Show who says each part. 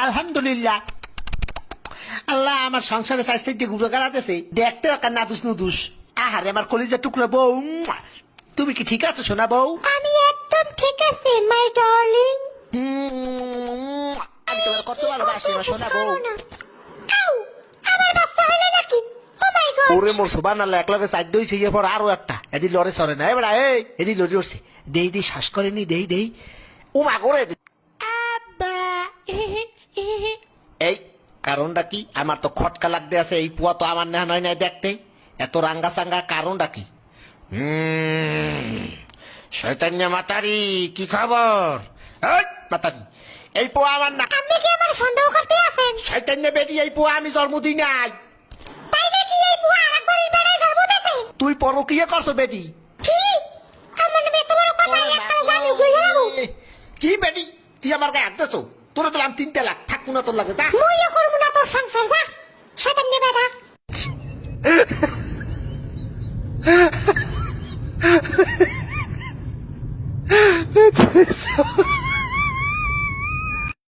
Speaker 1: আলহামদুলিল্লাহ। আল্লাহ আমার সংসারে চাইতে ঘুরে গাড়াতেছে, দেখতে একটা নাদুস নুদুস। আহারে আমার কলিজার টুকরা বউ, তুমি কি ঠিক আছো সোনা বউ?
Speaker 2: আমি একদম ঠিক আছে মাই ডার্লিং।
Speaker 1: আমি তোমার কত ভালোবাসি আমার সোনা বউ।
Speaker 2: আউ, আমার বাচ্চা হলো নাকি? ও মাই গড।
Speaker 1: ওরে মোর সুবান আল্লাহ, একলাগে সাইড হইছে, গিয়ে পর আরো একটা এদি লড়ে সরে না এবার। এই এদি লড়ি উঠছে, দেই দেই শ্বাস করেনি, দেই দেই ও মা করে।
Speaker 2: আব্বা
Speaker 1: এই কারণটা কি? আমার তো খটকা লাগতে আছে, এই পুয়া তো আমার নেহা নয় নাই দেখতে, এত রাঙ্গা সাঙ্গা কারণটা কি? শয়তান্য মাতারি, কি খবর? এই মাতারি, এই পোয়া আমার না।
Speaker 2: আপনি কি আমার সন্দেহ করতে আছেন?
Speaker 1: শয়তান্য বেটি, এই পোয়া আমি জন্ম দিই নাই।
Speaker 2: তাই নাকি? এই বুয়া আরেকবারের বেড়ায় জন্ম দিয়েছে?
Speaker 1: তুই পরকিয়া করছো বেটি?
Speaker 2: কি? আমার মেয়ে তোমার কথা একটা জানি বুঝে যাবো।
Speaker 1: কি বেটি, তুই আমার গায়ে হাত দিছো? তোরা দিলাম 3 লাখ, থাকবো না তোর লাগে। তা
Speaker 2: মুইও করবো না তোর সংসার, যা শয়তান বেটা।